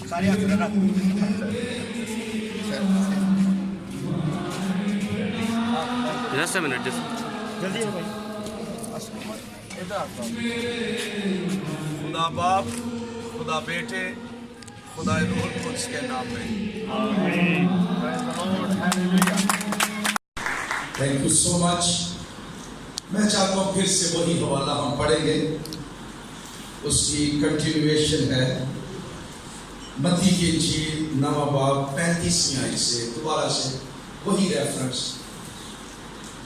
سارے ہاتھ رکھ جسٹ اے منٹ جلدی ہو بھائی. خدا باپ، خدا بیٹے، خدا روح القدس کے نام میں. تھینک یو سو مچ. میں چاہتا ہوں پھر سے وہی حوالہ ہم پڑھیں گے، اس کی کنٹینویشن ہے متی کی انجیل 9 باب 35ویں آیت سے دوبارہ سے وہی ریفرنس،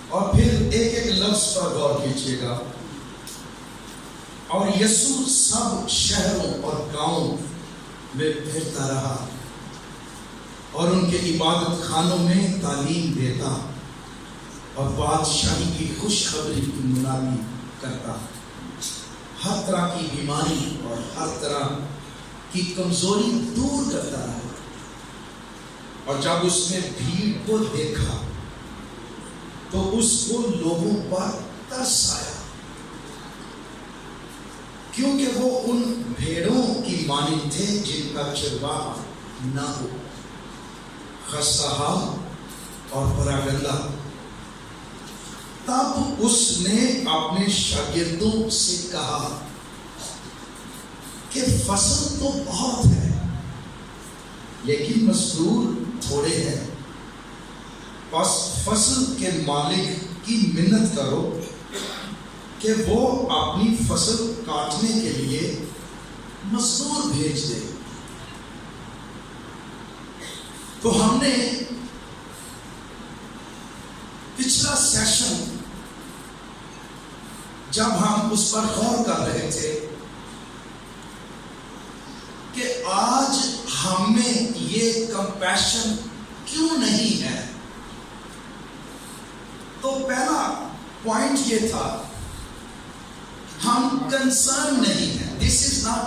اور پھر ایک ایک لفظ پر غور کیجیے گا. اور یسوع سب شہروں اور گاؤں میں پھرتا رہا اور ان کے عبادت خانوں میں تعلیم دیتا اور بادشاہی کی خوشخبری کی منادی کرتا. ہر طرح کی بیماری اور ہر طرح کی کمزوری دور کرتا رہا. اور جب اس نے بھیڑ کو دیکھا تو اس کو لوگوں پر ترس آیا، کیونکہ وہ ان بھیڑوں کی مانند تھے جن کا چرواہا نہ ہو، خستہ حال اور پراگندہ. تب اس نے اپنے شاگردوں سے کہا کہ فصل تو بہت ہے لیکن مزدور تھوڑے ہیں، بس فصل کے مالک کی منت کرو کہ وہ اپنی فصل کاٹنے کے لیے مزدور بھیج دے. تو ہم نے پچھلا سیشن جب ہم اس پر غور کر رہے تھے کہ آج ہم میں یہ کمپیشن کیوں نہیں ہے، تو پہلا پوائنٹ یہ تھا ہم کنسرن نہیں ہیں. دس از ناٹ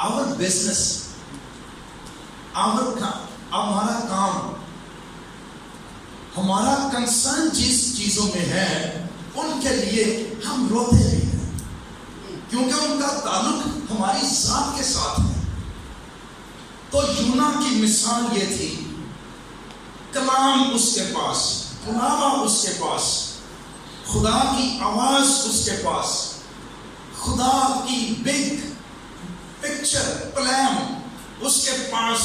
آور بزنس، ہمارا کام، ہمارا کنسرن جس چیزوں میں ہے ان کے لیے ہم روتے نہیں ہیں، کیونکہ ان کا تعلق ہماری ذات کے ساتھ ہے. تو یونا کی مثال یہ تھی، کلام اس کے پاس، کلامہ اس کے پاس، خدا کی آواز اس کے پاس، خدا کی بگ پکچر پلان اس کے پاس،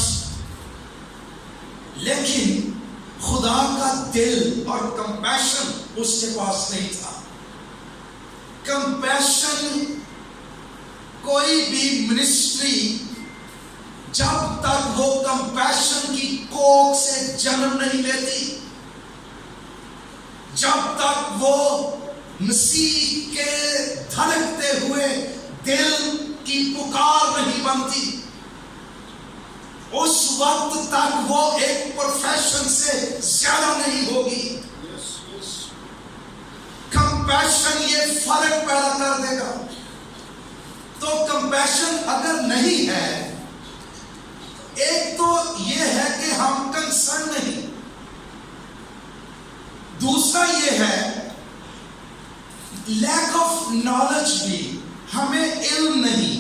لیکن خدا کا دل اور کمپیشن اس کے پاس نہیں تھا. کمپیشن کوئی بھی منسٹری جب تک وہ کمپیشن کی کوکھ سے جنم نہیں لیتی، جب تک وہ مسیح کے دھڑکتے ہوئے دل کی پکار نہیں بنتی، اس وقت تک وہ ایک پروفیشن سے زیادہ نہیں ہوگی. کمپیشن یہ فرق پیدا کر دے گا. تو کمپیشن اگر نہیں ہے، ایک تو یہ ہے کہ ہم کنسرن نہیں، دوسرا یہ ہے لیک آف نالج بھی، ہمیں علم نہیں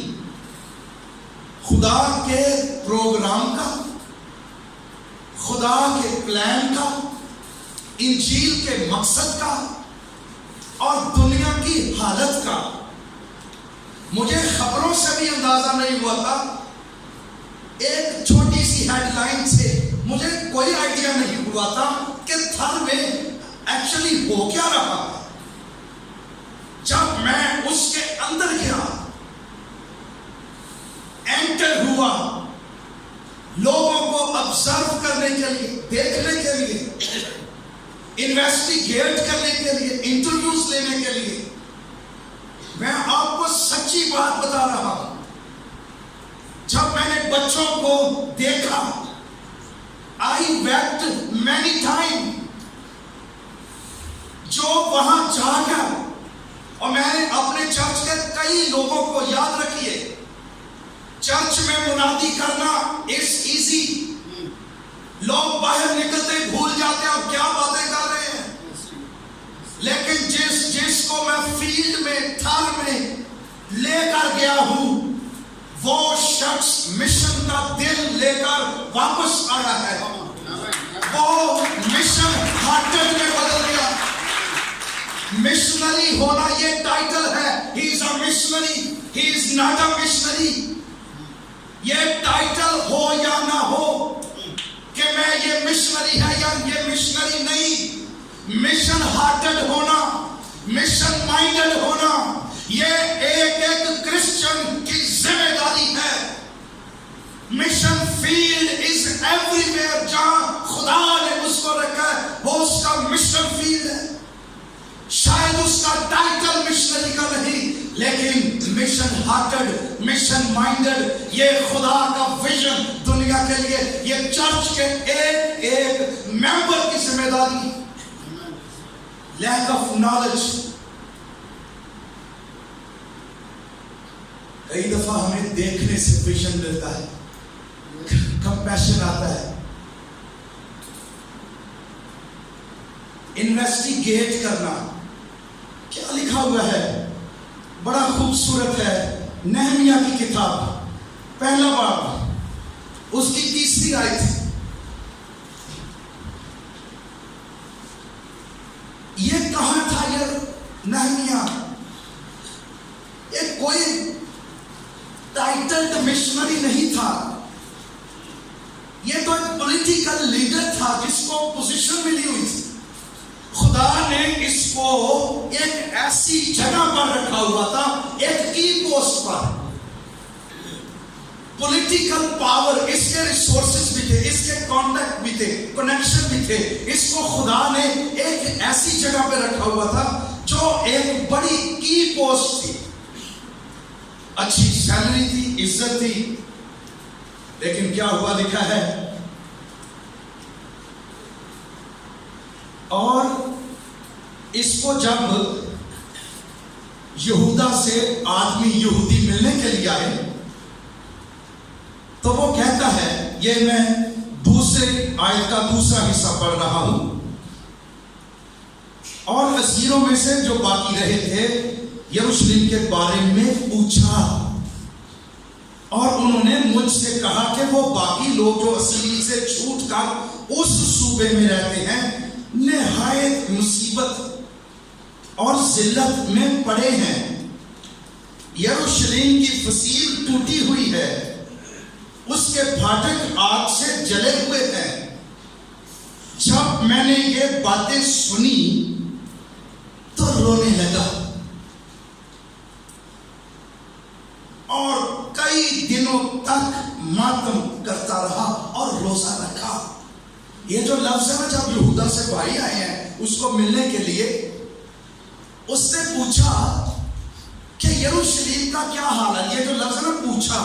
خدا کے پروگرام کا، خدا کے پلان کا، انجیل کے مقصد کا اور دنیا کی حالت کا. مجھے خبروں سے بھی اندازہ نہیں ہوا تھا، ایک چھوٹی سی ہیڈ لائن سے مجھے کوئی آئیڈیا نہیں ہوا تھا کہ تھر میں ایکچولی ہو کیا رہا. جب میں اس کے اندر گیا، انٹر ہوا، لوگوں کو آبزرو کرنے کے لیے، دیکھنے کے لیے، انویسٹیگیٹ کرنے کے لیے، انٹرویوز لینے کے لیے، میں آپ کو سچی بات بتا رہا ہوں، جب میں نے بچوں کو دیکھا، I wept many times. جو وہاں جا کر، اور میں نے اپنے چرچ کے کئی لوگوں کو یاد رکھیے، چرچ میں منادی کرنا it's easy، لوگ باہر نکلتے بھول جاتے ہیں اور کیا باتیں کر رہے ہیں، لیکن جس کو میں فیلڈ میں تھر میں لے کر گیا ہوں، وہ شخص مشن کا دل لے کر واپس آیا ہے. وہ مشن ہارٹڈ میں بدل گیا. مشنری ہونا یہ ٹائٹل ہے. He is a missionary. He is not a missionary. یہ ٹائٹل ہو یا نہ ہو کہ میں یہ مشنری ہے یا یہ مشنری نہیں. مشن ہارٹڈ ہونا, مشن مائنڈڈ ہونا, یہ ایک کرسچن کی ذمہ داری ہے. Mission field is every where. جہاں خدا نے اس کو رکھا ہے وہ اس کا مشن فیلڈ ہے. شاید اس کا ٹائٹل مشنری کا نہیں, لیکن مشن ہارٹڈ, مشن مائنڈڈ, یہ خدا کا ویژن دنیا کے لیے, یہ چرچ کے ایک ایک ممبر کی ذمہ داری. Lack of knowledge. کئی دفعہ ہمیں دیکھنے سے ویژن ملتا ہے, کمپیشن آتا ہے. انویسٹیگیٹ کرنا. کیا لکھا ہوا ہے؟ بڑا خوبصورت ہے. نہمیہ کی کتاب پہلا باب اس کی 3 آیت. یہ کہاں تھا یہ نہمیہ؟ یہ کوئی ٹائٹلڈ مشنری نہیں تھا. یہ تو ایک پولیٹیکل لیڈر تھا جس کو پوزیشن ملی ہوئی تھی. خدا نے اس کو ایک ایسی جگہ پر رکھا ہوا تھا, ایک کی پوسٹ پر. پولیٹیکل پاور, اس کے ریسورسز بھی تھے, اس کے کانٹیکٹ بھی تھے, کنیکشن بھی تھے. اس کو خدا نے ایک ایسی جگہ پہ رکھا ہوا تھا جو ایک بڑی کی پوسٹ تھی. اچھی سیلری تھی, عزت تھی. لیکن کیا ہوا لکھا ہے, اور اس کو جب یہودا سے آدمی یہودی ملنے کے لیے آئے تو وہ کہتا ہے, یہ میں دوسری آیت کا دوسرا حصہ پڑھ رہا ہوں, اور اسیروں میں سے جو باقی رہے تھے یروشلم کے بارے میں پوچھا, اور انہوں نے مجھ سے کہا کہ وہ باقی لوگ جو اسیری سے چھوٹ کر اس صوبے میں رہتے ہیں نہایت مصیبت اور ذلت میں پڑے ہیں. یروشلم کی فصیل ٹوٹی ہوئی ہے, اس کے پھاٹک آگ سے جلے ہوئے ہیں. جب میں نے یہ باتیں سنی تو رونے لگا, اور کئی دنوں تک ماتم کرتا رہا اور روزہ رکھا. یہ جو لفظ ہے نا, جب یہودا سے بھائی آئے ہیں اس کو ملنے کے لیے, اس نے پوچھا کہ یروشلم کا کیا حال ہے. یہ جو لفظ ہے نا پوچھا,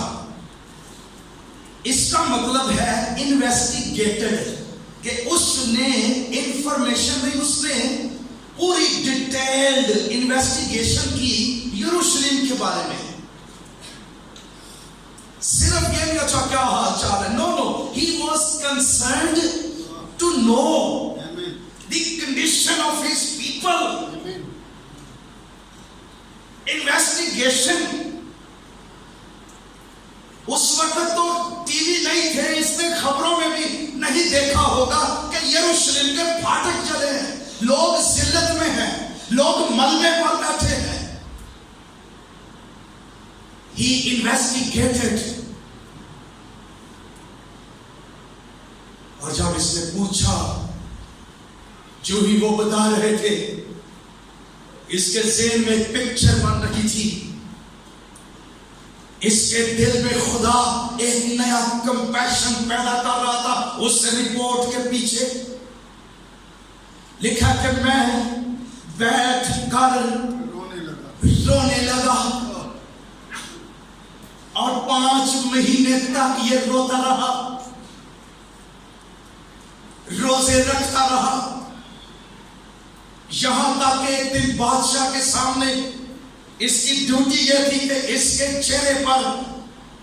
اس کا مطلب ہے انویسٹیگیٹڈ, کہ اس نے انفارمیشن نہیں, اس نے پوری ڈیٹیلڈ انویسٹیگیشن کی یروشلم کے بارے میں. صرف یہ نہیں اچھا کیا حال چال ہے, نو, he was concerned to know the condition of his people. Investigation. اس وقت تو ٹی وی نہیں تھے, اس نے خبروں میں بھی نہیں دیکھا ہوگا کہ یروشلم کے پھاٹک جلے ہیں, لوگ ذلت میں ہیں, لوگ ملبے پر بیٹھے ہیں. He investigated. اور جب اس نے پوچھا, جو ہی وہ بتا رہے تھے, اس کے ذہن میں ایک پکچر بن رہی تھی. اس کے دل میں خدا ایک نیا کمپیشن پیدا کر رہا تھا. اس رپورٹ کے پیچھے لکھا کہ میں بیٹھ کر رونے لگا, اور 5 مہینے تک یہ روتا رہا, روزے رکھتا رہا. یہاں تک کہ ایک دن بادشاہ کے سامنے اس کی ڈیوٹی یہ تھی کہ اس کے چہرے پر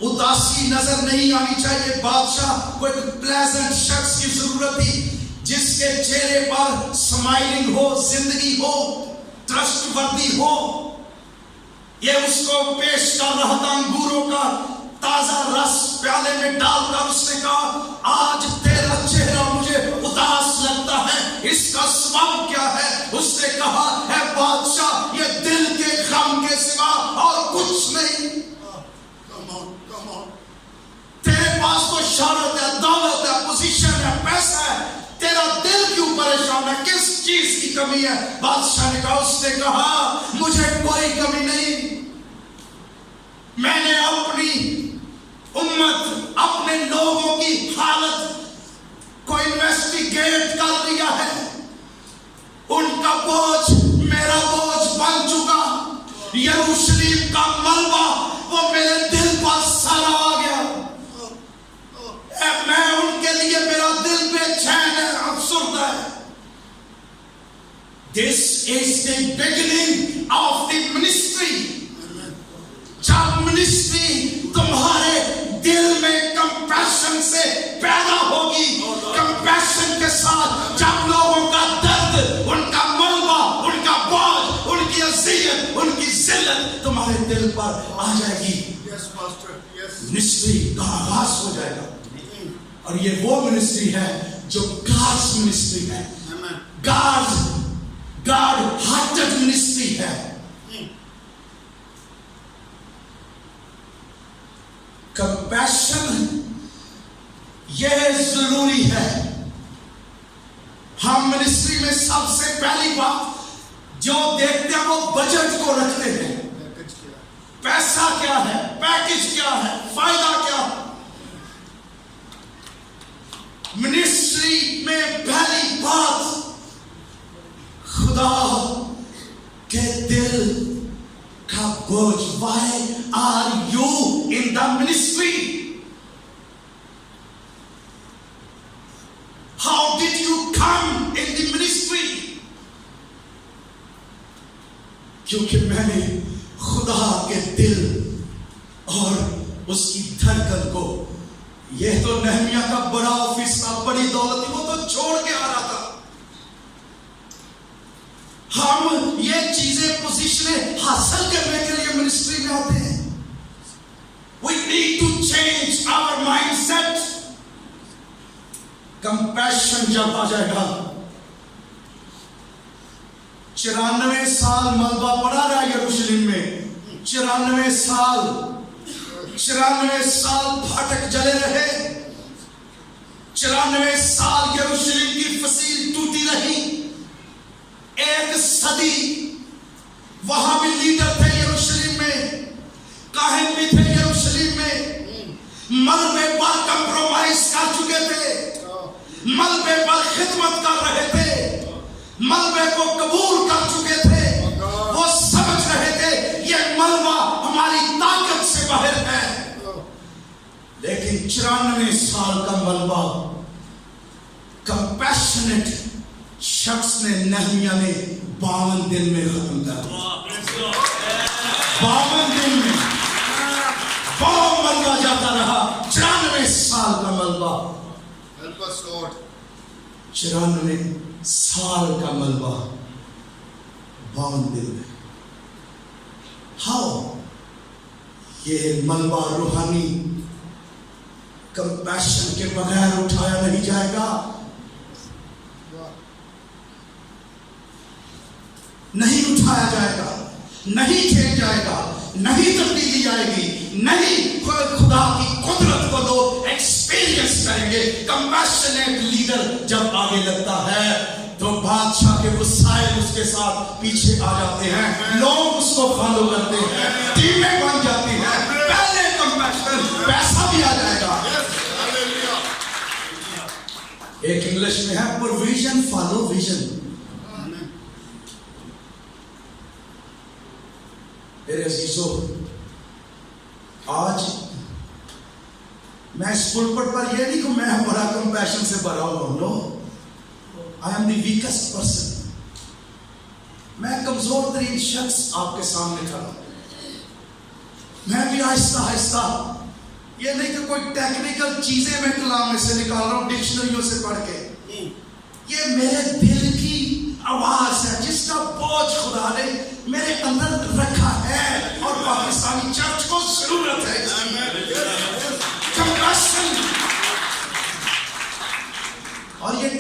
اداسی نظر نہیں آنی چاہیے. بادشاہ کو ایک پلیزنٹ شخص کی ضرورت تھی جس کے چہرے پر سمائلنگ ہو, زندگی ہو, ٹرسٹ وردی ہو. یہ اس کو پیش کر رہا تھا انگوروں کا تازہ رس پیالے میں ڈال کر اس نے کہا آج تیرا چہرہ مجھے اداس لگتا ہے، اس کا سبب کیا ہے؟ اس نے کہا اے بادشاہ یہ دل کے غم کے سوا اور کچھ نہیں۔ تیرے پاس تو شہرت ہے، دولت ہے، پوزیشن ہے، پیسہ ہے، تیرا دل کیوں پریشان ہے؟ کس چیز کی کمی ہے؟ بادشاہ نے کہا، اس نے کہا مجھے کوئی کمی نہیں، میں نے اپنی امت اپنے لوگوں کی حالت کو انویسٹیگیٹ کر لیا ہے، ان کا بوجھ میرا بوجھ بن چکا، یروشلم کا ملبہ وہ میرے دل پر سارا آ گیا، میں ان کے لیے میرا دل بے چین ہے، افسردہ ہے۔ This is the beginning of the ministry۔ جب منسٹری تمہارے دل میں کمپیشن سے پیدا ہوگی، کمپیشن کے ساتھ جب لوگوں کا درد، ان کا ملبہ، ان کا بوجھ، ان کی اذیت، ان کی ذلت تمہارے دل پر آ جائے گی، منسٹری کا آغاز ہو جائے گا۔ اور یہ وہ منسٹری ہے جو گاڈز منسٹری ہے، گاڈ ہارٹڈ منسٹری ہے۔ کمپیشن یہ ضروری ہے۔ ہم منسٹری میں سب سے پہلی بات جو دیکھتے ہیں وہ بجٹ کو رکھتے ہیں، پیسہ کیا ہے، پیکج کیا ہے، فائدہ کیا ہے۔ منسٹری میں پہلی بات خدا کے دل کا بوجھ۔ Why are you in the ministry? How did you come in the ministry? کیونکہ میں نے خدا کے دل اور اس کی دھڑکن کو، یہ تو نہمیہ کا بڑا آفس تھا، بڑی دولت تھی، وہ تو چھوڑ کے آ رہا تھا۔ ہم یہ چیزیں پوزیشنیں حاصل کرنے کے لیے منسٹری میں آتے ہیں۔ We need to change our mindset۔ Compassion جب آ جائے گا، 94 سال ملبہ پڑا رہا یروشلم میں، 94 سال پھاٹک جلے رہے، 94 سال یروشلم کی فصیل ٹوٹی رہی، ایک صدی وہاں بھی لیڈر تھے یروشلم میں، کاہن بھی تھے یروشلم میں، ملبے پر کمپرومائز کر چکے تھے، ملبے پر خدمت کر رہے تھے، ملبے کو قبول کر چکے تھے، وہ سمجھ رہے تھے یہ ملبہ ہماری طاقت سے باہر ہے، لیکن 94 سال کا ملبہ کمپیشنٹ شخص نے، نہمیہ نے 52 دن میں ختم کر دیا۔ 52 دن میں وہ ملبہ جاتا رہا، 94 سال کا ملبہ، 94 سال کا ملبہ 52 دن میں۔ ہاؤ یہ ملبہ روحانی کمپیشن کے بغیر اٹھایا نہیں جائے گا، نہیں اٹھایا جائے گا، نہیں چینج جائے گا، نہیں تبدیلی جائے گی، نہیں خدا کی قدرت کو لوگ ایکسپیرینس کریں گے۔ کمپیشنیٹ لیڈر جب آگے لگتا ہے تو بادشاہ کے وسائل اس کے ساتھ پیچھے آ جاتے ہیں، لوگ اس کو فالو کرتے ہیں، ٹیمیں بن جاتی ہیں۔ پہلے کمپیشن، پیسہ بھی آ جائے گا۔ ایک انگلش میں ہے پروویژن فالو ویژن۔ میرے عزیزو، آج میں اس پلپٹ پر یہ نہیں کہ میں بڑا کمپیشن سے بھرا ہوں، نو، I am the weakest person۔ میں کمزور ترین شخص آپ کے سامنے کھڑا ہوں۔ میں بھی آہستہ آہستہ، یہ نہیں کہ کوئی ٹیکنیکل چیزیں میں کلام میں سے نکال رہا ہوں ڈکشنریوں سے پڑھ کے، یہ میرے دل کی آواز ہے جس کا بوجھ خدا نے میرے اندر رکھا ہے، اور پاکستانی چرچ کو ضرورت ہے۔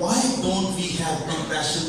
Why don't we have compassion?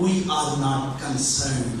we are not concerned.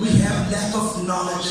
we have lack of knowledge.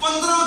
15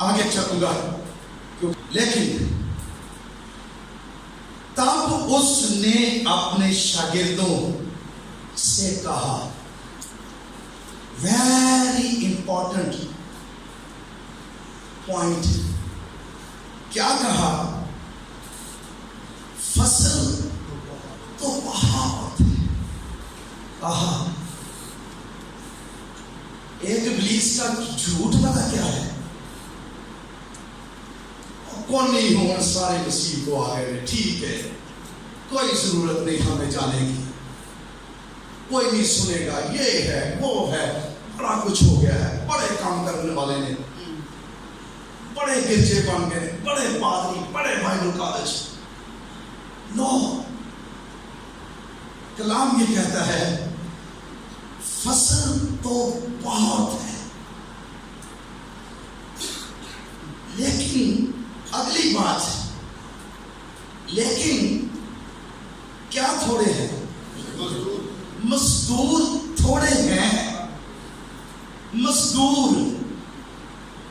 آگے چلوں گا، لیکن تب اس نے اپنے شاگردوں سے کہا، ویری امپورٹنٹ پوائنٹ، کیا کہا؟ فصل تو بہت ہے. کہا ایک ابلیس کا جھوٹ پتا کیا ہے؟ کون نہیں ہوں سارے مسیح کو آ گئے، ٹھیک ہے، کوئی ضرورت نہیں ہمیں جانے کی، کوئی نہیں سنے گا، یہ ہے وہ ہے، بڑا کچھ ہو گیا ہے، بڑے کام کرنے والے نے، بڑے گرجے بن گئے، بڑے پادری، بڑے بائبل کالج. نو، کلام یہ کہتا ہے فصل تو بہت ہے، لیکن اگلی بات، لیکن کیا تھوڑے ہیں؟ مزدور تھوڑے ہیں.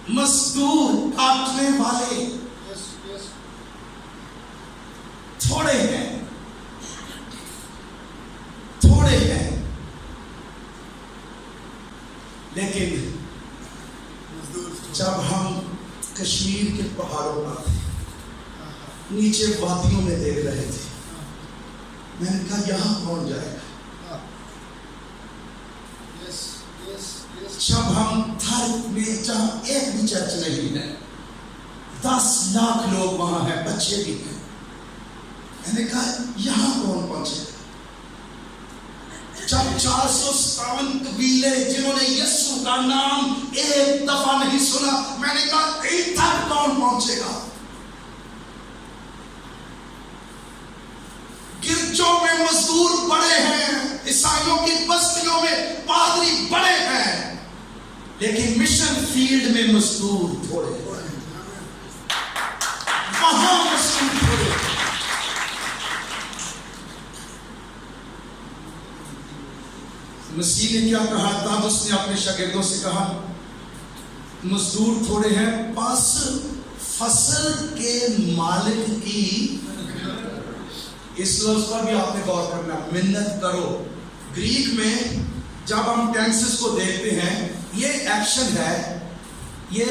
مزدور کاٹنے والے تھوڑے ہیں، لیکن جب ہم کشمیر کے پہاڑوں پر تھے، نیچے وادیوں میں دیکھ رہے تھے، میں نے کہا یہاں کون جائے گا؟ جب ہم تھر میں جہاں ایک بھی چرچ نہیں ہے، 10 لاکھ لوگ وہاں ہیں، بچے بھی ہیں، میں نے کہا یہاں کون پہنچے گا؟ جب 457 قبیلے جنہوں نے یسوع کا نام ایک دفعہ نہیں سنا، میں نے کہا کہیں تک کون پہنچے گا؟ گرجوں میں مزدور بڑے ہیں، عیسائیوں کی بستیوں میں پادری بڑے ہیں، لیکن مشن فیلڈ میں مزدور تھوڑے ہیں، وہاں مزدور تھوڑے ہیں. مسیح نے کیا کہا؟ تب اس نے اپنے شاگردوں سے کہا مزدور تھوڑے ہیں، بس فصل کے مالک کی، اس لفظ پر بھی آپ نے غور کرنا، منت کرو. گریک میں جب ہم ٹینسز کو دیکھتے ہیں، یہ ایکشن ہے، یہ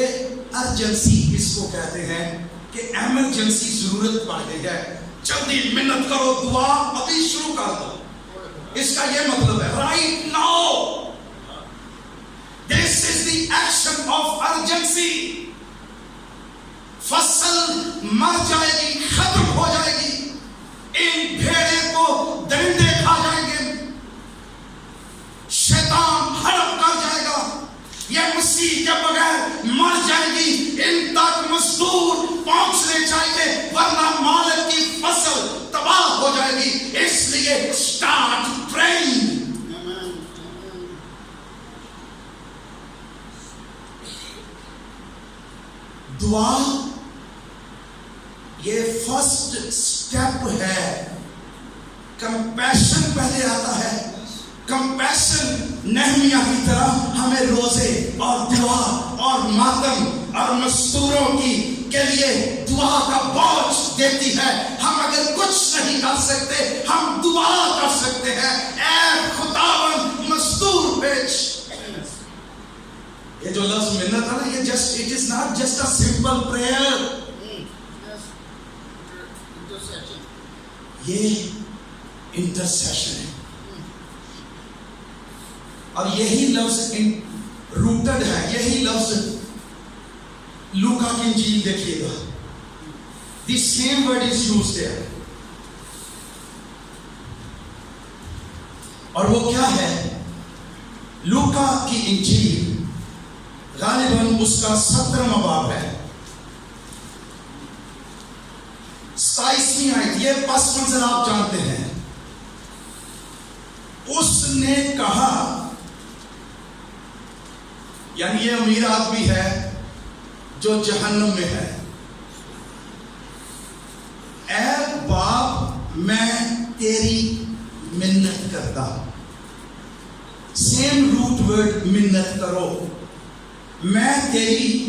ارجنسی اس کو کہتے ہیں کہ ایمرجنسی ضرورت پڑ گئی ہے، جلدی منت کرو، دعا ابھی شروع کر دو. اس کا یہ مطلب ہے right now, this is the action of urgency. فصل مر جائے گی، ختم ہو جائے گی، ان بھیڑے کو درندے کھا جائیں گے، شیطان ہڑپ کر جائے گا، یہ مسیح کے بغیر مر جائے گی. ان تک مزدور پہنچنے چاہیے، ورنہ مالک کی فصل تباہ ہو جائے گی. اس لیے اسٹارٹ پریئنگ. دعا یہ فرسٹ سٹیپ ہے. کمپیشن پہلے آتا ہے. کمپیشن نہمیہ کی طرح ہمیں روزے اور دعا اور ماتم اور مزدوروں کے لیے دعا کا بوجھ دیتی ہے. ہم اگر کچھ نہیں کر سکتے، ہم دعا کر سکتے ہیں، اے خداوند مزدور بھیج. یہ جو لفظ منت ہے نا، یہ just it is not just a simple prayer, یہ انٹرسیشن ہے. اور یہی لفظ روٹڈ ہے، یہی لفظ لوکا کی انجیل دیکھیے گا، the same word is used ہے. اور وہ کیا ہے؟ لوکا کی انجیل غالباً اس کا 17واں باب ہے، 27ویں آیت. یہ پس منظر آپ جانتے ہیں. اس نے کہا، یعنی یہ امیر آدمی ہے جو جہنم میں ہے، اے باپ میں تیری منت کرتا. سیم روٹ ورڈ منت کرو. میں تیری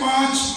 5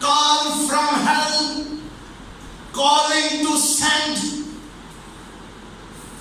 Call from hell, calling to send।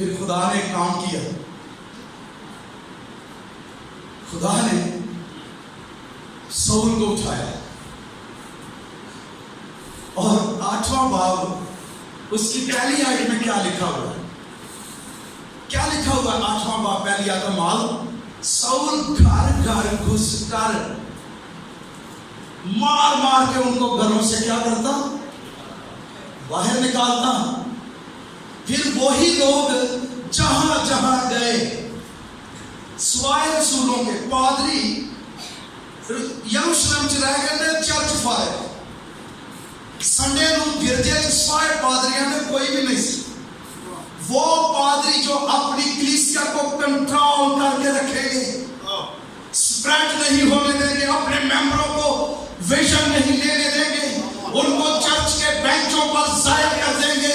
پھر خدا نے ایک کام کیا. خدا نے سول کو اٹھایا اور 8واں باب اس کی پہلی آیت میں کیا لکھا ہوا ہے؟ کیا لکھا ہوا ہے 8واں باب پہلی آیت مال؟ سول گھر گھر گھس کر مار مار کے ان کو گھروں سے کیا کرتا؟ باہر نکالتا. پھر وہی لوگ جہاں جہاں گئے سوائے رسولوں کے پادری یروشلم چ رہ گئے نے چرچ فائر سنڈے نو گرجے چ سوائے پادریاں نے کوئی بھی نہیں سی. وہ پادری جو اپنی کلیسیا کو کنٹرول کر کے رکھیں گے, سپریڈ نہیں ہونے دیں گے, اپنے ممبروں کو ویژن نہیں لینے دیں گے, ان کو چرچ کے بینچوں پر ضائع کر دیں گے,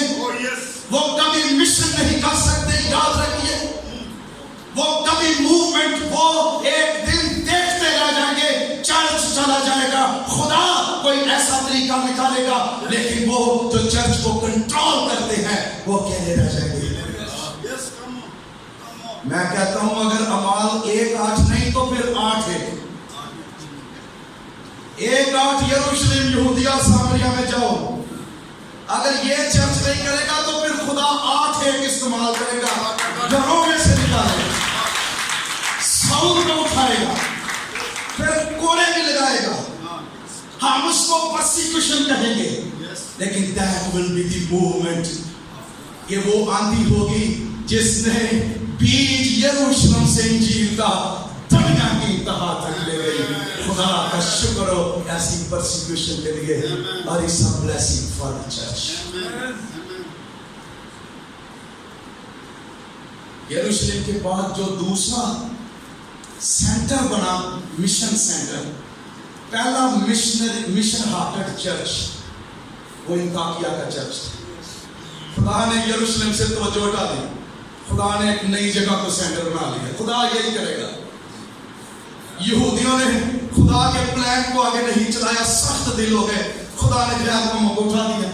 وہ کبھی مشن نہیں کر سکتے. یاد رکھیے, وہ کبھی موومنٹ, وہ ایک دن دیکھتے رہ جائیں گے, چرچ چلا جائے گا, خدا کوئی ایسا طریقہ نکالے گا, لیکن وہ جو چرچ کو کنٹرول کرتے ہیں وہ اکیلے رہ جائیں گے. میں کہتا ہوں اگر اعمال 1:8 نہیں تو پھر 8:1. 1:8 یروشلم یہودیہ سامریہ میں جاؤ. اگر یہ چرچ نہیں کرے گا تو پھر خدا 8:1 استعمال کرے گا, گھروں میں سے نکالے گا, سول کو اٹھائے گا, پھر کوڑے بھی لگائے گا. ہم اس کو پرسیکیوشن کہیں گے, لیکن that will be the movement. یہ وہ آندھی ہوگی جس نے بیج یروشلم سے انجیل کا دنیا کی انتہا تک لے گئی. خدا کا شکر ہو ایسی پرسیکیوشن کے لیے, اور اس بلیسنگ فار دی چرچ. یروشلم کے بعد جو دوسرا سینٹر بنا, مشن سینٹر, پہلا مشن ہارٹڈ چرچ وہ انطاکیہ کا چرچ. خدا نے یروشلم سے توجہ ہٹا دی, خدا نے ایک نئی جگہ کو سینٹر بنا لیا. خدا یہی کرے گا. یہودیوں نے خدا کے پلان کو آگے نہیں چلایا, سخت دل ہو گئے, خدا نے غیر قوموں کو اٹھا دیا.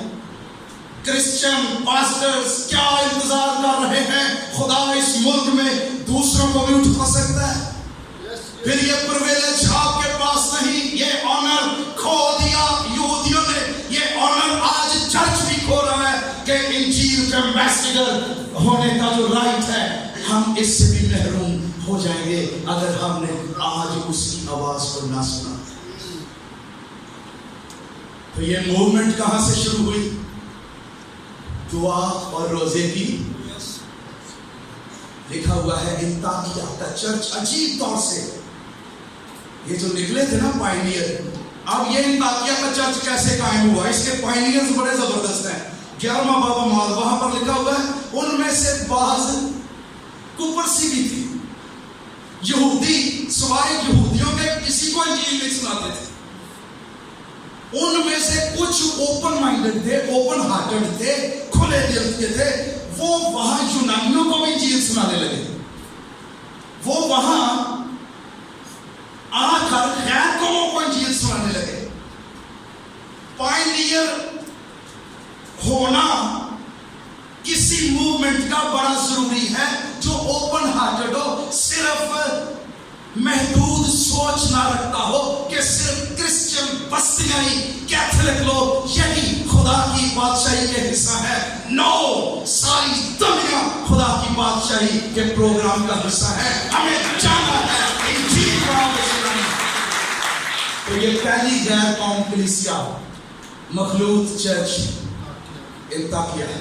کرسچن پاسٹرز کیا انتظار کر رہے ہیں؟ خدا اس ملک میں دوسروں کو بھی اٹھا سکتا ہے. پھر یہ پرویلیج آپ کے پاس نہیں, یہ آنر کھو دیا یہودیوں نے. یہ آنر آج چرچ بھی کھو رہا ہے کہ انجیل کا ایمبیسیڈر ہونے کا جو رائٹ ہے, ہم اس سے بھی محروم ہو جائیں گے اگر ہم نے آج اس کی آواز کو نہ سنا. تو یہ موومنٹ کہاں سے شروع ہوئی؟ دعا اور روزے کی. لکھا ہوا ہے انطاکیہ کا چرچ عجیب طور سے, یہ جو نکلے تھے نا پائنیئر, اب یہ انطاکیہ کا چرچ کیسے قائم ہوا؟ اس کے پائنیئرز بڑے زبردست ہیں. 11واں باب مال وہاں پر لکھا ہوا ہے, ان میں سے بعض کپرسی بھی تھی. یہودی سوائے یہودیوں کے کسی کو انجیل نہیں سناتے تھے. ان میں سے کچھ اوپن مائنڈڈ تھے, اوپن ہارٹڈ تھے, کھلے دل کے تھے. وہ وہاں یونانیوں کو بھی انجیل سنانے لگے. وہ وہاں آ کر غیر قوموں کو انجیل سنانے لگے. پائنیئر ہونا کسی موومنٹ کا بڑا ضروری ہے جو اوپن ہارٹڈ ہو, صرف محدود سوچ نہ رکھتا ہو کہ صرف کرسچن بستیاں ہی, کیتھولک لوگ یہی خدا کی بادشاہی کے حصہ ہے. نو, ساری دنیا خدا کی بادشاہی کے پروگرام کا حصہ ہے. ہمیں جانا ہے انجیل کا. تو یہ پہلی غیر قوم کلیسیا مخلوط چرچ انطاکیہ ہے.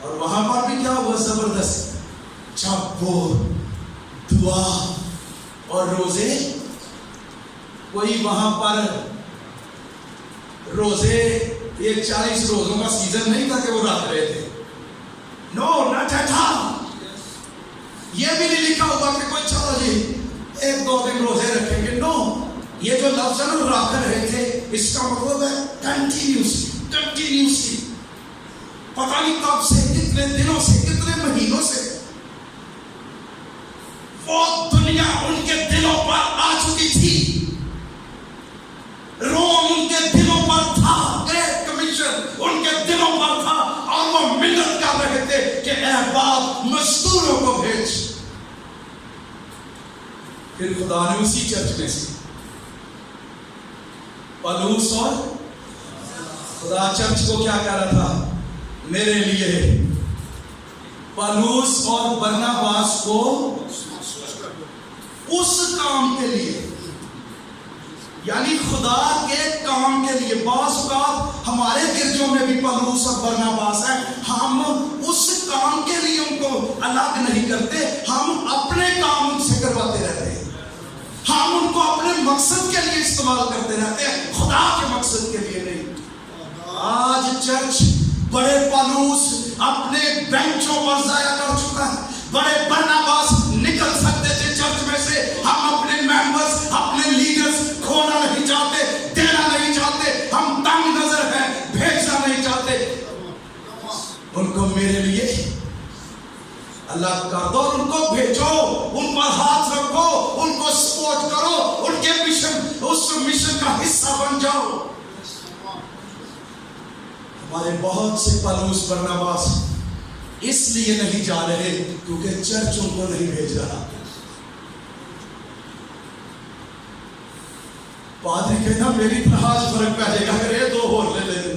اور وہاں پر بھی کیا ہوا زبردست, جب وہ دعا اور روزے, کوئی وہاں پر روزے, یہ 40 روزوں کا سیزن نہیں تھا کہ وہ رکھ رہے تھے. نو, نہ تھا. یہ بھی نہیں لکھا ہوگا کہ کوئی چلو جی 1-2 دن روزے رکھیں گے. نو, یہ جو لفظ ہے نا رکھ رہے تھے, اس کا مطلب ہے کنٹینیوسلی, پتہ نہیں کب سے, کتنے دنوں سے, کتنے مہینوں سے. وہ دنیا ان کے دلوں پر آ چکی تھی, روم ان کے دلوں پر تھا, گریٹ کمیشن ان کے دلوں پر تھا, اور وہ محنت کر رہے تھے پھر خدا نے اسی چرچ میں سے پالوس اور خدا چرچ کو کیا کہہ رہا تھا؟ میرے لیے پالوس اور برناباس کو اس کام کے لیے، یعنی خدا کے کام کے لیے. بعض اوقات ہمارے گرجوں میں بھی پالوس اور برناباس ہیں، ہم اس کام کے لیے ان کو الگ نہیں کرتے، ہم اپنے کام ان سے کرواتے رہتے ہیں، ہم ان کو اپنے مقصد کے لیے استعمال کرتے رہتے ہیں، خدا کے مقصد کے لیے نہیں. آج چرچ بڑے پالوس اپنے بینچوں پر ضائع کر چکا ہے، بڑے برناباس نکل سکتے تھے چرچ میں سے. ہم اپنے ممبرز، اپنے لیڈرز کھونا نہیں چاہتے، دینا نہیں چاہتے، ہم تنگ نظر ہیں، بھیجنا نہیں چاہتے. ان کو میرے لیے اللہ کر دو، ان کو بھیجو، ان پر ہاتھ رکھو، ان کو سپورٹ کرو، ان کے مشن، اس مشن کا حصہ بن جاؤ. ہمارے بہت سے پالوس برناباس اس لیے نہیں جا رہے کیونکہ چرچ ان کو نہیں بھیج رہا. پادری کہتا میری طرح آج فرق پہ جائے گا اگر یہ 2 اور لے لے.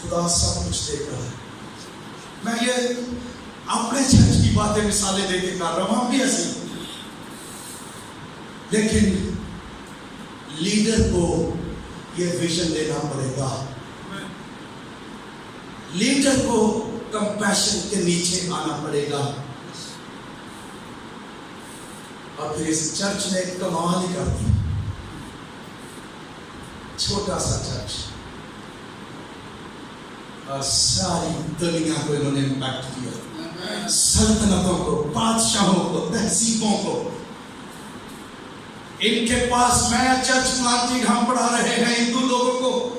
خدا سب کچھ دیکھ رہا ہے. میں یہ اپنے چرچ کی باتیں مثالیں دے کے کر رہا ہوں، ہم بھی ایسے ہی. لیکن لیڈر کو یہ ویژن دینا پڑے گا. لیڈر کو کمپیشن کے نیچے آنا پڑے گا. اور پھر اس چرچ نے ایک کمال ہی کر دی. چھوٹا سا چرچ اور ساری دنیا کو انہوں نے امپیکٹ کیا. سلطنتوں کو، بادشاہوں کو، تہذیبوں کو. ان کے پاس میں چرچ پلانٹنگ ہم پڑھا رہے ہیں ہندو لوگوں کو.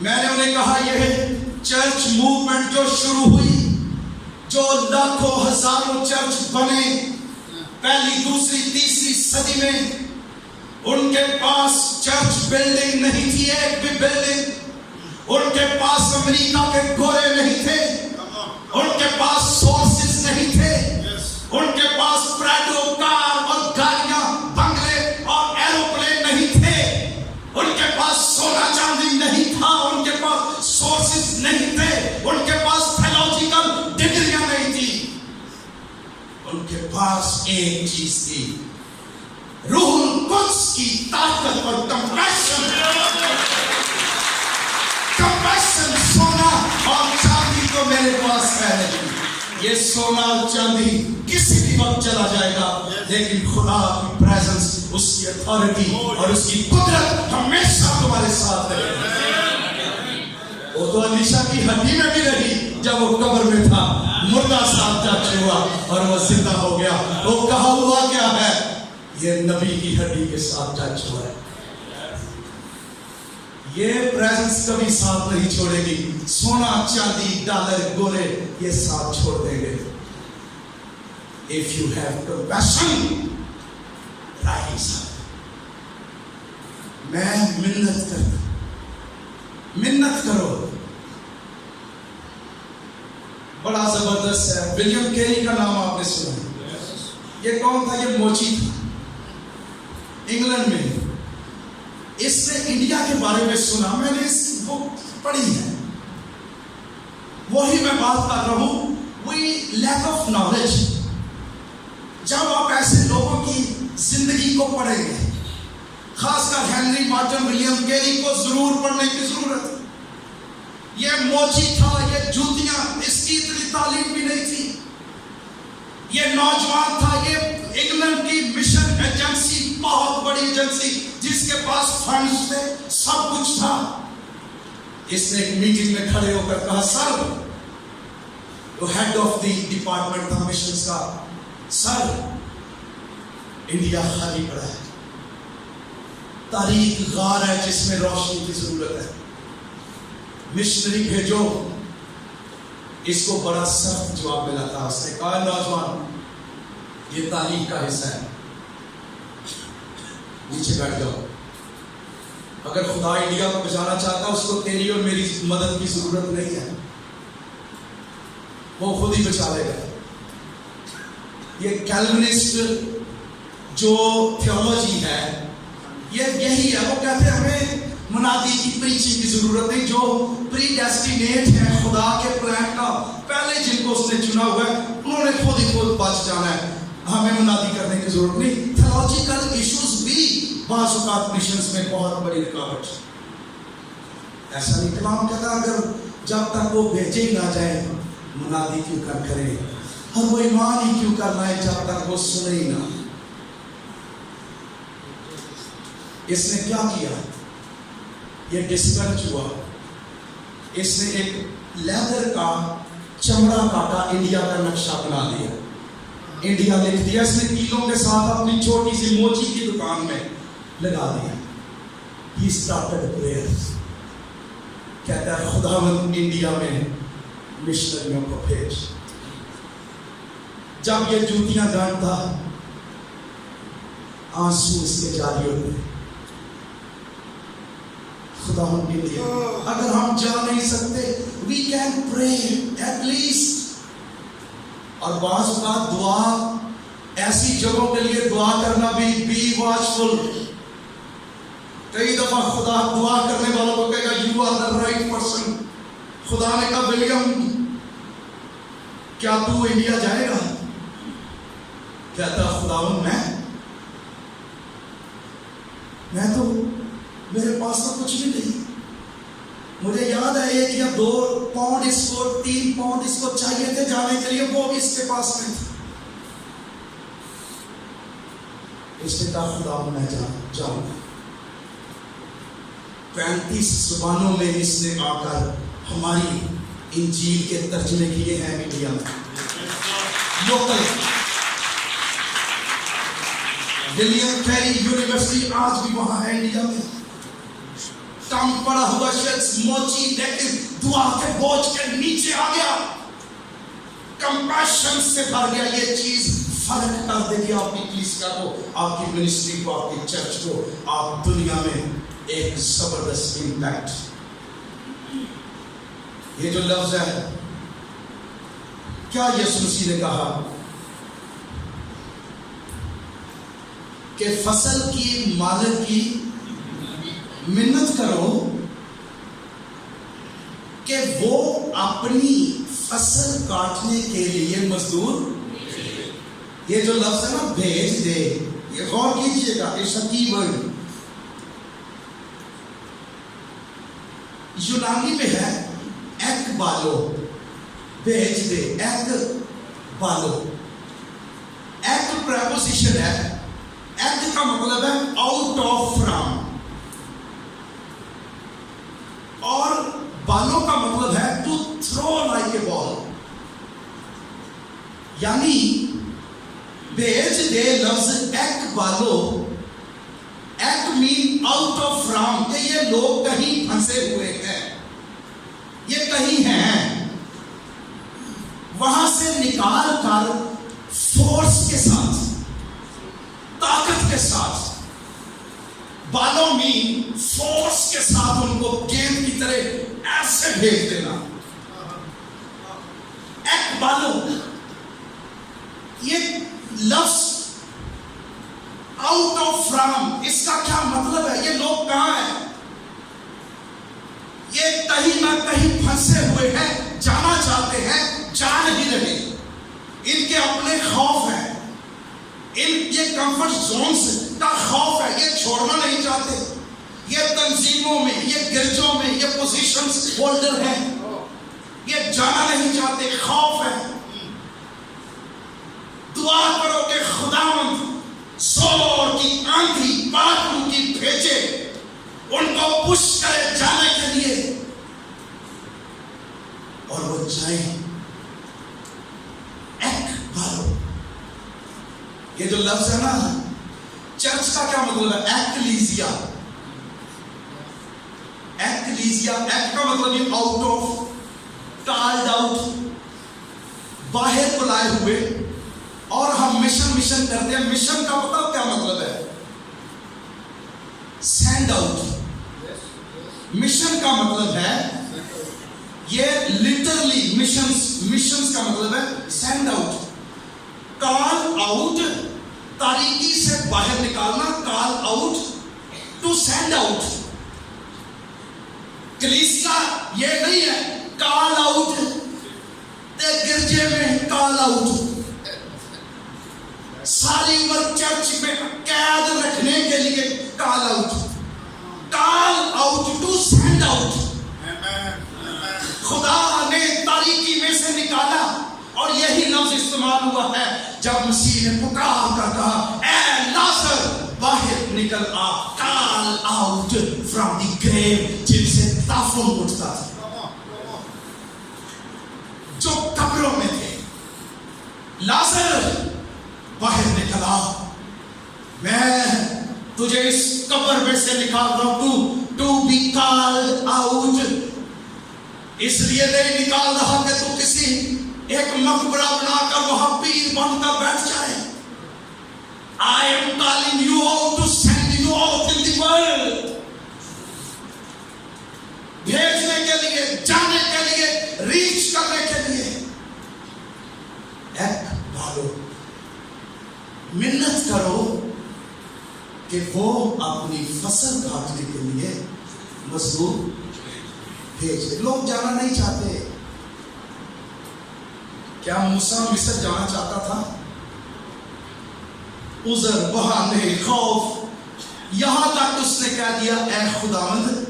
میں نے انہیں کہا یہ چرچ موومنٹ جو شروع ہوئی، جو لاکھوں ہزاروں چرچ بنے پہلی، دوسری، تیسری صدی میں، ان کے پاس چرچ بلڈنگ نہیں تھی، ایک بھی بلڈنگ. ان کے پاس امریکہ کے گھوڑے نہیں تھے، ان کے پاس سورسز نہیں تھے، ان کے پاس پراڈو کار اور گاڑیاں، بنگلے اور ایروپلین نہیں تھے، ان کے پاس سونا چاندی نہیں تھا، ان کے پاس سورسز نہیں تھے، ان کے پاس تھیولوجیکل ڈگریاں نہیں تھی. ان کے پاس ایک چیز تھی، روح القدس کی طاقت اور کمپیشن. کمپیشن سونا اور چاندی تو میرے پاس ہے نہیں. یہ سونا اور چاندی کسی بھی وقت چلا جائے گا، لیکن خدا کی پریزنس، اس کی اتھارٹی اور اس کی قدرت ہمیشہ تمہارے ساتھ رہے گی. وہ تو علیشا کی ہڈی میں بھی رہی جب وہ قبر میں تھا، مردہ ساتھ جا ہوا اور وہ زندہ ہو گیا. وہ کہا ہوا کیا ہے؟ یہ نبی کی ہڈی کے ساتھ ٹچ ہوا ہے. یہ پریزنس کبھی ساتھ نہیں چھوڑے گی. سونا، چاندی، ڈالر، گولے یہ ساتھ چھوڑ دیں گے. If you have compassion, rise up. میں منت کرتا، منت کرو. بڑا زبردست ہے. ولیم کیری کا نام آپ نے سنا؟ یہ کون تھا؟ یہ موچی تھا انگلینڈ میں. اس نے انڈیا کے بارے میں سنا، میں نے اس بک پڑھی ہے. وہی میں بات کر رہا ہوں. وہی لیک آف نالج. جب آپ ایسے لوگوں کی زندگی کو پڑھیں گے، خاص کر ہنری مارٹن ولیم کیری کو ضرور پڑھنے کی ضرورت ہے. یہ موچی تھا، یہ جوتیاں، اس کی اتنی تعلیم بھی نہیں تھی. یہ نوجوان تھا. یہ انگلینڈ کی مشن ایجنسی، بہت بڑی ایجنسی جس کے پاس فنڈز تھے، سب کچھ تھا. اس نے ایک میٹنگ میں کھڑے ہو کر کہا، سر، وہ ہیڈ آف دی ڈپارٹمنٹ تھا مشنز کا، سر انڈیا خالی پڑا ہے، تاریخ غار ہے جس میں روشنی کی ضرورت ہے، مشنری بھیجو. اس کو بڑا سخت جواب ملا تھا. اس نے کہا، نوجوان یہ تاریخ کا حصہ ہے، نیچے بیٹھ جاؤ. اگر خدا انڈیا کو بچانا چاہتا، اس کو تیری اور میری مدد کی ضرورت نہیں ہے، وہ خود ہی بچا لے گا. یہ کیلونسٹ جو تھیولوجی ہے یہ یہی ہے. وہ کہتے ہیں ہمیں منادی کی پریچنگ کی ضرورت نہیں. جو پری ڈیسٹینیٹ ہے خدا کے پلان کا, پہلے جن کو اس نے چنا ہوا ہے انہوں نے خود ہی خود بچ جانا ہے, ہمیں منادی کرنے کی ضرورت نہیں. تھیولوجیکل ایشوز بھی بعض اوقات مشنز میں بہت بڑی رکاوٹ. ایسا نہیں کلام کہتا اگر جب تک وہ بھیجے ہی نہ جائے منادی کیوں کر کرے, اور وہ ایمان ہی کیوں کرنا ہے جب تک وہ سنے ہی نہ. اس نے کیا کیا, یہ ڈسپیچ ہوا, اس نے ایک لیدر کا چمڑا کاٹا, انڈیا کا نقشہ بنا دیا, انڈیا لکھ دیا. اس نے کیلوں کے ساتھ اپنی چھوٹی سی موچی کی دکان میں لگا دیا. He started prayer. کہتا ہے خداوند انڈیا میں مشنریوں کو بھیج. جب یہ جوتیاں گانتا آنسو اس کے جاری ہوتے. خداوند انڈیا اگر ہم جا نہیں سکتے we can pray at least. اور بعض اوقات دعا ایسی جگہوں کے لیے دعا کرنا بھی be watchful. کئی دفعہ خدا دعا کرنے والوں کو کہے گا you are the right person. خدا نے کہا ولیم کیا تو انڈیا جائے گا؟ کہتا خداوند میں تو میرے پاس تو کچھ بھی نہیں. مجھے یاد ہے 1 یا 2 پاؤنڈ اس کو 3 پاؤنڈ اس کو چاہیے تھے جانے کے لیے, وہ بھی اس کے پاس نہیں تھا. اس نے کہا خداوند میں جاؤں گا. 35 زبانوں میں اس نے آ کر ہماری انجیل کے ترجمے کیے ہیں انڈیا میں. لوکل ولیم کیری یونیورسٹی آج بھی وہاں ہے انڈیا میں. کام پڑا ہوا شخص موچی لیکن دعا کے بوجھ کے نیچے آ گیا, کمپیشن سے بھر گیا. یہ چیز فرق کر دے گی آپ کی کلیسیا کو, آپ کی منسٹری کو, آپ کی چرچ کو. آپ دنیا میں ایک زبردست امپیکٹ. یہ جو لفظ ہے کیا یسوع مسیح نے کہا کہ فصل کی مالک کی منت کرو کہ وہ اپنی فصل کاٹنے کے لیے مزدور. یہ جو لفظ ہے نا بھیج دے, یہ غور کیجئے گا, اٹس اے کی ورڈ. یونانی میں ہے ایک بالو, بھیج دے, ایک بالو. ایک پریپوزیشن ہے, ایک کا مطلب ہے آؤٹ آف فرام, اور بالوں کا مطلب ہے ٹو تھرو لائک اے بال. یعنی بھیج دے لفظ ایک بالو, ایک مین آؤٹ آف فرام, کہ یہ لوگ کہیں پھنسے ہوئے ہیں, یہ کہیں ہیں, وہاں سے نکال کر فورس کے ساتھ, طاقت کے ساتھ, بالوں میں فورس کے ساتھ ان کو گیند کی طرح ایسے بھیج دینا. ایک بالو, یہ لفظ آؤٹ آف فرام, اس کا کیا مطلب ہے؟ یہ لوگ کہاں ہیں؟ یہ کہیں نہ کہیں پھنسے ہوئے ہیں, جانا چاہتے ہیں, جا نہیں رہے. ان کے اپنے خوف ہیں, یہ کمفرٹ زونز کا خوف ہے, یہ چھوڑنا نہیں چاہتے. یہ تنظیموں میں, یہ گرجوں میں یہ پوزیشنز ہولڈر ہیں, یہ جانا نہیں چاہتے, خوف ہے. دعا کرو کہ خداوند زور کی آندھی بادلوں کی بھیجے, ان کو پش کرے جانے کے لیے, اور وہ جائیں. ایک بالو, یہ جو لفظ ہے نا چرچ کا کیا مطلب ہے؟ ایکلیزیا. ایکلیزیا, ایک کا مطلب یہ آؤٹ آف, کالڈ آؤٹ, باہر بلائے ہوئے. اور ہم مشن کرتے ہیں. مشن کا پتہ کیا مطلب ہے؟ Send out. مشن کا مطلب ہے, یہ لٹرلی مشنز کا مطلب ہے سینڈ آؤٹ. کال آؤٹ تاریکی سے باہر نکالنا, کال آؤٹ ٹو سینڈ آؤٹ. کلیسیا یہ نہیں ہے کال آؤٹ گرجے میں کال آؤٹ, ساری عمر چرچ میں قید رکھنے کے لیے call out, call out to send out. خدا نے تاریکی میں سے نکالا, اور یہی لفظ استعمال ہوا ہے جب مسیح نے پکار کر کہا اے لازر باہر نکل آ, کال آؤٹ فرام دی گریو, جن سے دفن اٹھتا تھا, جو قبروں میں تھے. لازر باہر نکل آ, میں تجھے اس قبر میں سے نکال رہا ہوں, ٹو بی کالڈ آؤٹ. اس لیے نہیں نکال رہا کہ تو کسی ایک مقبرہ بنا کر وہاں پیر بن کر بیٹھ جائے. I am calling you out to send you out in the world. بھیجنے کے لیے, جانے کے لیے, ریچ کرنے کے لیے. ایک بھالو, محنت کرو کہ وہ اپنی فصل کاٹنے کے لیے مزدور بھیج. لوگ جانا نہیں چاہتے. کیا موسیٰ مصر جانا چاہتا تھا؟ عذر, بہانے, خوف, یہاں تک اس نے کہہ دیا اے خداوند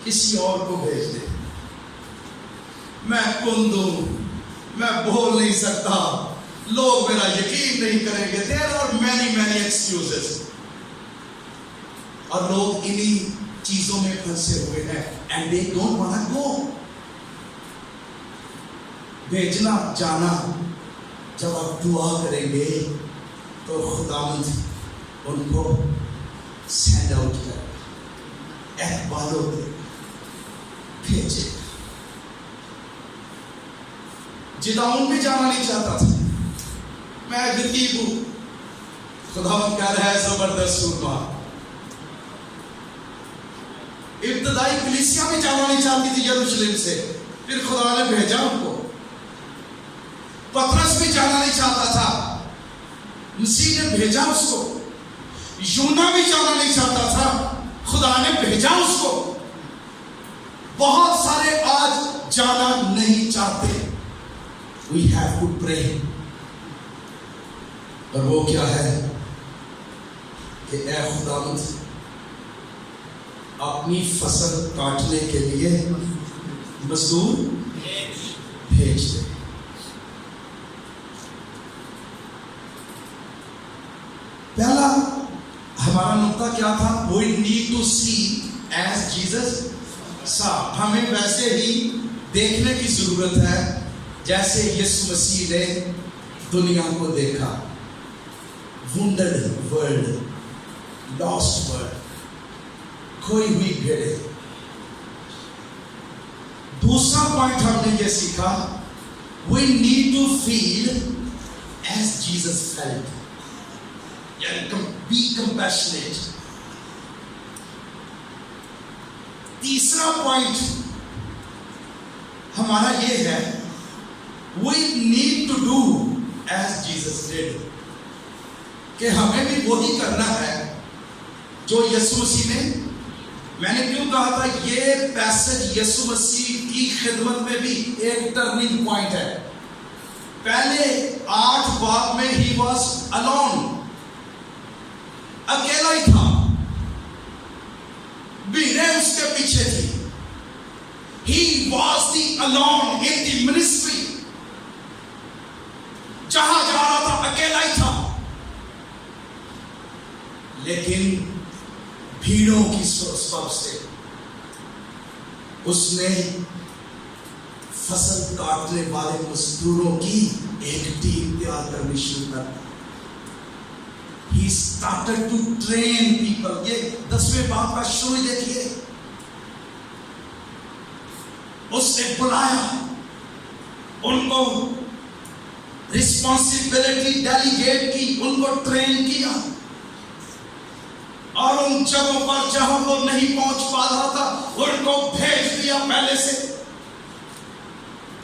کسی اور کو بھیج دے, میں کند ہوں, میں بول نہیں سکتا, لوگ میرا یقین نہیں کریں گے. There are many excuses. اور لوگ انہی چیزوں میں پھنسے ہوئے ہیں, and they don't want to go. بھیجنا, جانا, جب آپ دعا کریں گے تو خداوند ان کو سینڈ آؤٹ کرے, احبالوں پہ بھیجے. جدعون بھی جانا نہیں چاہتا تھا, میں غریب ہوں, خداوند کہہ رہا ہے زبردست سورما. ابتدائی کلیسیا میں جانا نہیں چاہتی تھی یروشلم سے, پھر خدا نے بھیجا ان کو. پترس بھی جانا نہیں چاہتا تھا, مسیح نے بھیجا اس کو. یونا بھی جانا نہیں چاہتا تھا, خدا نے بھیجا اس کو. بہت سارے آج جانا نہیں چاہتے. We have to pray. اور وہ کیا ہے کہ اے خداوند اپنی فصل کاٹنے کے لیے مزدور بھیج دے. پہلا ہمارا نقطہ کیا تھا؟ We need to see as Jesus saw. ہمیں ویسے ہی دیکھنے کی ضرورت ہے جیسے یسوع مسیح نے دنیا کو دیکھا. wounded world, lost world, کھوئی ہوئی بھیڑیں. دوسرا پوائنٹ ہم نے یہ سیکھا, we need to feel as Jesus felt. یعنی be compassionate. تیسرا پوائنٹ ہمارا یہ ہے, we need to do as Jesus did. کہ ہمیں بھی وہی کرنا ہے جو یسوع مسیح نے. میں نے کیوں کہا تھا یہ پیسج یسوع مسیح کی خدمت میں بھی ایک ٹرننگ پوائنٹ ہے. پہلے 8 باب میں he was alone, اکیلا ہی تھا, بھیڑیں اس کے پیچھے تھی. He was the alone in the ministry. جہاں جا رہا تھا اکیلا ہی تھا. لیکن بھیڑوں کی سبب سے اس نے فصل کاٹنے والے مزدوروں کی ایک ٹیم تیار کرنی شروع کر دی. He started to train people. یہ 10ویں باب کا شروع دیکھیے. اس نے بلایا, ان کو رسپانسبلٹی ڈیلیگیٹ کی, ان کو ٹرین کیا, اور ان جگہوں پر جہاں وہ نہیں پہنچ پا رہا تھا ان کو بھیج دیا پہلے سے.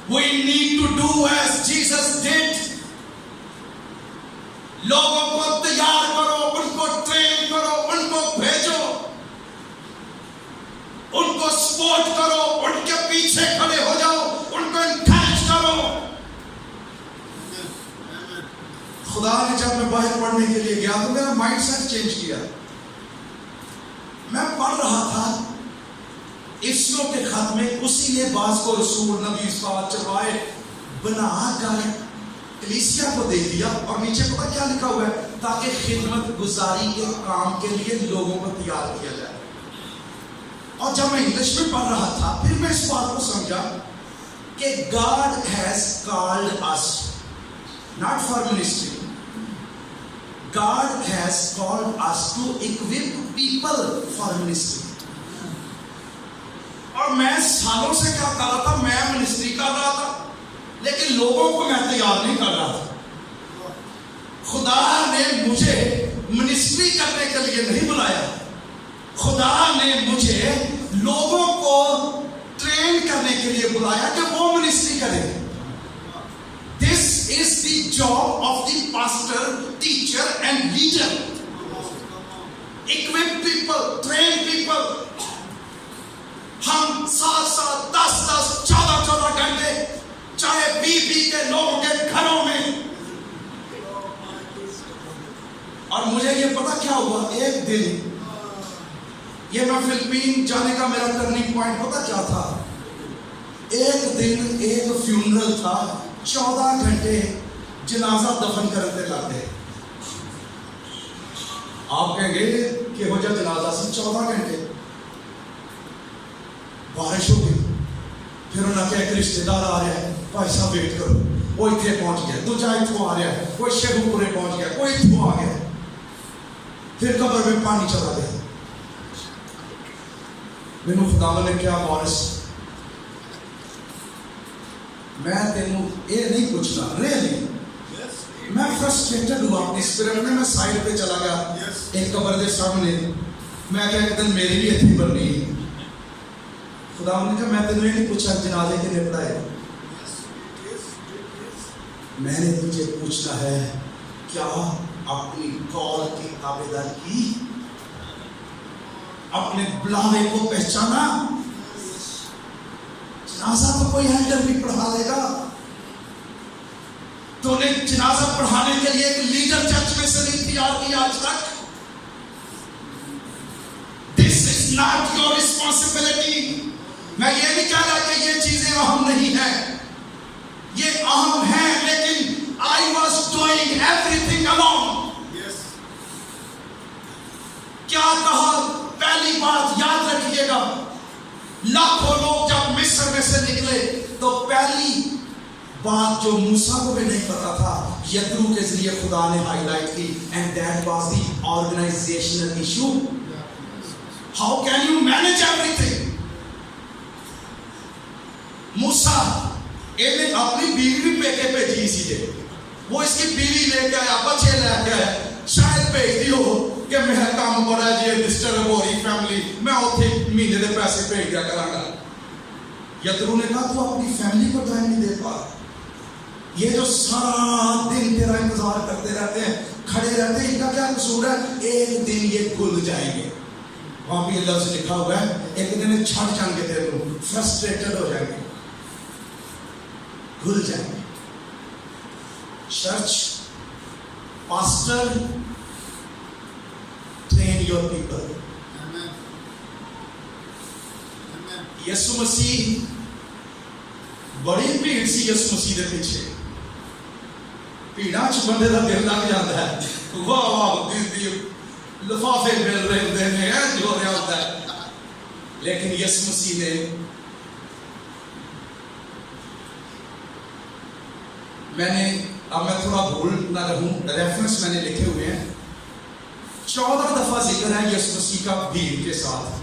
We need to do as Jesus did. لوگوں کو تیار کرو، ان کو ٹرین کرو، ان کو بھیجو، ان کو سپورٹ کرو، ان کے پیچھے کھڑے ہو جاؤ، ان کو انکریج کرو۔ خدا نے جب میں باہر پڑھنے کے لیے گیا تو میرا مائنڈ سیٹ چینج کیا۔ میں پڑھ رہا تھا افسیوں کے خط میں، اسی نے بعض کو رسول نبی صاحب چلوائے بنا کر کلیسیا کو دے دیا، اور نیچے پتہ کیا لکھا ہوا ہے؟ تاکہ خدمت گزاری کے کام کے لیے لوگوں کو تیار کیا جائے۔ اور جب میں انگلش میں پڑھ رہا تھا پھر میں اس بات کو سمجھا کہ God has called us not for ministry. God has called us to equip people for ministry. اور میں سالوں سے کیا کر رہا تھا؟ میں منسٹری کر رہا تھا لیکن لوگوں کو میں تیار نہیں کر رہا تھا۔ خدا نے مجھے منسٹری کرنے کے لیے نہیں بلایا، خدا نے مجھے لوگوں کو ٹرین کرنے کے لیے بلایا کہ وہ منسٹری کرے۔ This is the job of the pastor, teacher and leader. Equip people, train people. ہم 7 10 14 گھنٹے چاہے 20 کے لوگوں کے گھروں میں، اور مجھے یہ پتا کیا ہوا؟ ایک دن یہ میں فلپین جانے کا میرا ٹرننگ پوائنٹ پتا کیا تھا؟ ایک دن ایک فیونرل تھا، 14 گھنٹے جنازہ دفن کرتے لاتے۔ آپ کہیں گے کہ ہو جا جنازہ سے 14 گھنٹے، بارش ہو گئی، پھر انہوں نے کہا ایک رشتے دار آ رہا ہے، بھائی صاحب ویٹ کرو، وہ اتنے پہنچ گیا، دوجا اتھو آ رہا ہے، کوئی شیخو پورے پہنچ گیا، کوئی اتھو آ گیا، پھر قبر میں پانی چلا گیا۔ مینوں خدا نے کیا وارث، میں تینوں یہ نہیں پوچھنا، ریئلی میں فرسٹریٹڈ ہوا اپنی اسپرٹ میں سائڈ پہ چلا گیا ایک قبر کے سامنے، میں کہا ایک دن میری بھی اتنی بننی ہے۔ خدا نے کہا میں تینوں یہ نہیں پوچھا جنازے کے لیے پڑھائے، میں نے تجھے پوچھنا ہے کیا اپنی کال کی تابعداری کی، اپنے بلاوے کو پہچانا۔ جنازہ تو کوئی ہیلڈر بھی پڑھا لے گا، تو نے جنازہ پڑھانے کے لیے ایک لیڈر چرچ میں سے نہیں تیار کیا آج تک۔ This is not your responsibility۔ میں یہ نہیں کہہ رہا کہ یہ چیزیں اہم نہیں ہیں، یہ اہم ہیں، لیکن I was doing everything alone۔ کیا کہا؟ پہلی بات یاد رکھیے گا، لاکھوں لوگ جب مصر میں سے نکلے تو پہلی بات جو موسیٰ کو بھی نہیں پتا تھا یترو کے ذریعے خدا نے ہائی لائٹ کی، and that was the organizational issue. How can you manage everything؟ موسیٰ نے اپنی بیوی بھی پیکے پہ جی سی دے، وہ اس کی بیوی لے کے آیا، بچے لے کے آیا، شاید بھیج دی ہو کہ میرا کام بڑا ہے جی ڈسٹرب ہو رہی فیملی، میں اتنے مہینے دے پیسے بھیج دیا کراں گا۔ یترو نے کہا تو اپنی فیملی کو ٹائم نہیں دے پا، یہ جو سارا دن تیرا انتظار کرتے رہتے ہیں، کھڑے رہتے ہیں، ان کا کیا قصور ہے؟ ایک دن یہ گل جائیں گے۔ وہاں بھی یہ لفظ لکھا ہوا ہے ایک دن چھٹ جائیں گے، تیرے کو فرسٹریٹڈ ہو جائیں گے، گل جائیں گے۔ Church pastor train your people۔ یسوع مسیح بڑی بھیڑ سی یسوع مسیح دے پیچھے، بھیڑاں چ بندے دا دل لگ جاتا ہے، واہ واہ دی لفافے مل رہے ہوتے ہیں جو ہو رہا ہوتا ہے، لیکن یسوع مسیح نے، میں نے اب میں تھوڑا بھول نہ رہوں، ریفرنس میں نے لکھے ہوئے ہیں، 14 دفعہ ذکر ہے یسوع مسیح کا بھیڑ کے ساتھ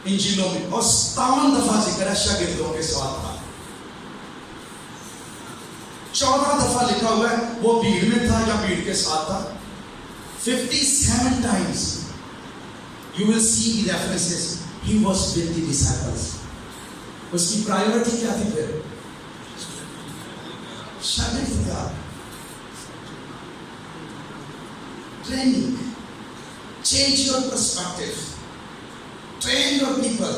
انجیلوں میں، اور 57 دفعہ ذکر ہے شاگردوں کے ساتھ تھا۔ 14 دفعہ لکھا ہوا ہے وہ بھیڑ میں تھا یا بھیڑ کے ساتھ تھا۔ 57 times you will see the references he was with the disciples۔ اس کی پرائیورٹی کیا تھی پھر؟ شاگرد تھا۔ training. Change your perspective. Train your people.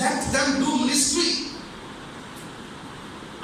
Let them do ministry.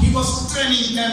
He was training them.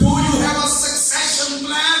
Do you have a succession plan?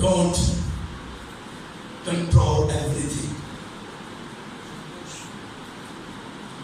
Don't control everything.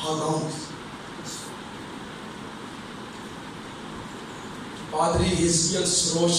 How long? Padre Ezekiel Roach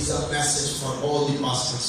is a message for all the pastors.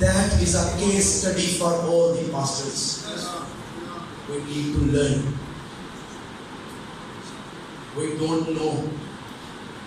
that is a case study for all the pastors. We need to learn. We don't know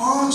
5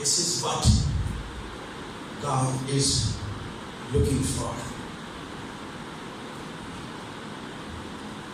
This is what God is looking for.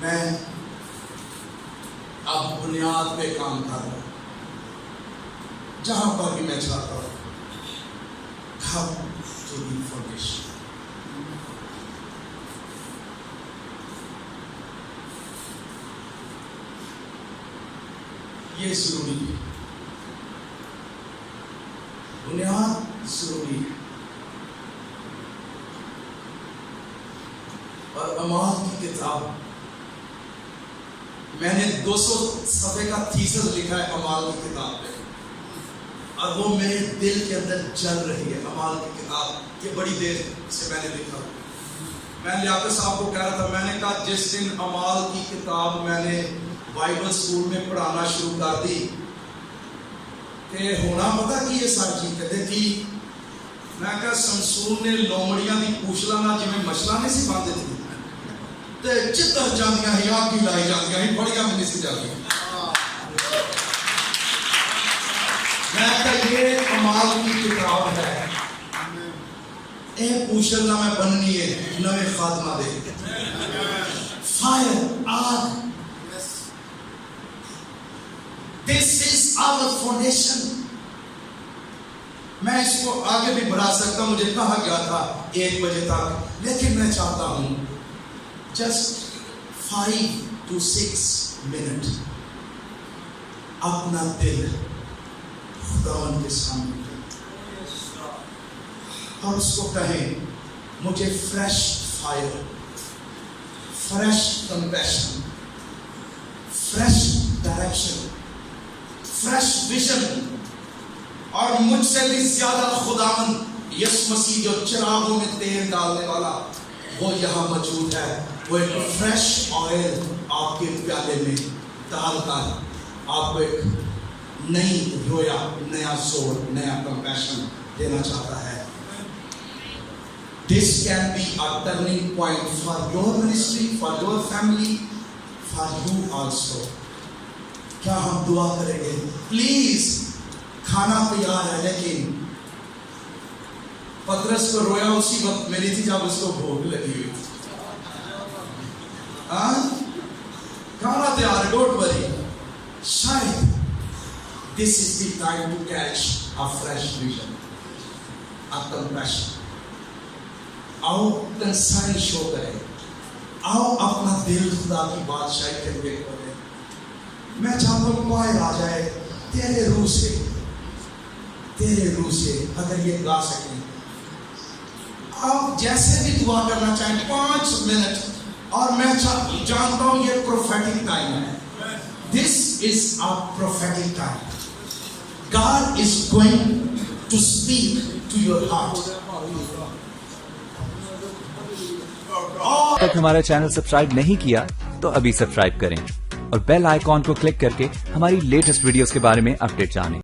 میں اب بنیاد پہ کام کر رہا ہوں، جہاں پر بھی میں چاہتا ہوں come to information. یہ ضروری ہے، بنیاد ضروری ہے، اور اعمال کی کتاب میں نے 200 صفحے کا تھیسس لکھا ہے اعمال کی کتاب پہ، اور وہ میرے دل کے اندر چل رہی ہے اعمال کی کتاب، یہ بڑی دیر سے میں نے لکھا۔ میں لیاقت صاحب کو کہہ رہا تھا، میں نے کہا جس دن اعمال کی کتاب میں نے بائبل سکول میں پڑھانا شروع کر دی کہ ہونا پتا کی یہ ساری چیز کہتے تھی، میں کہا سمسون نے لومڑیاں دی پوچھلا نہ جی میں مچھلا نہیں سی باندھے تھی تے چتر جاندیاں ہی آگ کی لائی جاندیاں ہی بڑیاں میں نہیں سی جاتی۔ میں کہا یہ اعمال کی کتاب ہے، اے پوچھلا میں بننی ہے نوے خاتمہ دے فائر آگ۔ This is our foundation. میں اس کو آگے بھی بڑھا سکتا ہوں، مجھے کہا گیا تھا 1 بجے تک، لیکن میں چاہتا ہوں just 5 to 6 منٹ اپنا دل خداوند کے سامنے اور اس کو کہیں مجھے fresh fire, fresh compassion, fresh direction, fresh vision, اور مجھ سے بھی زیادہ خداوند یسوع مسیح جو چراغوں میں تیل ڈالنے والا وہ یہاں موجود ہے، وہ ایک فریش آئل آپ کے پیالے میں ڈال کر آپ کو ایک نئی رویا، نیا زور، نیا کمپیشن دینا چاہتا ہے۔ This can be a turning point for your ministry, for your family, for you also. کیا ہم دعا کریں گے؟ پلیز کھانا تیار ہے، لیکن پترس کو رویا اسی وقت ملی تھی جب اس کو بھوک لگی ہوئی تھی۔ کھانا تیار ہے، ڈونٹ وری۔ شاید this is the time to catch a fresh vision, a compassion. آؤ کنسرن شو کریں، آؤ اپنا دل خدا کی بادشاہی کے لیے کھولیں۔ میں چاہتا ہوں پائے آ جائے تیرے روح سے، تیرے روح سے، اگر یہ گا سکیں آپ جیسے بھی دعا کرنا چاہیں 5 منٹ، اور میں جانتا ہوں یہ پروفیٹک ٹائم ہے۔ This is a prophetic time. God is going to speak to your heart. تک ہمارا چینل سبسکرائب نہیں کیا تو ابھی سبسکرائب کریں اور بیل آئیکن کو کلک کر کے ہماری لیٹسٹ ویڈیوز کے بارے میں اپڈیٹ جانیں۔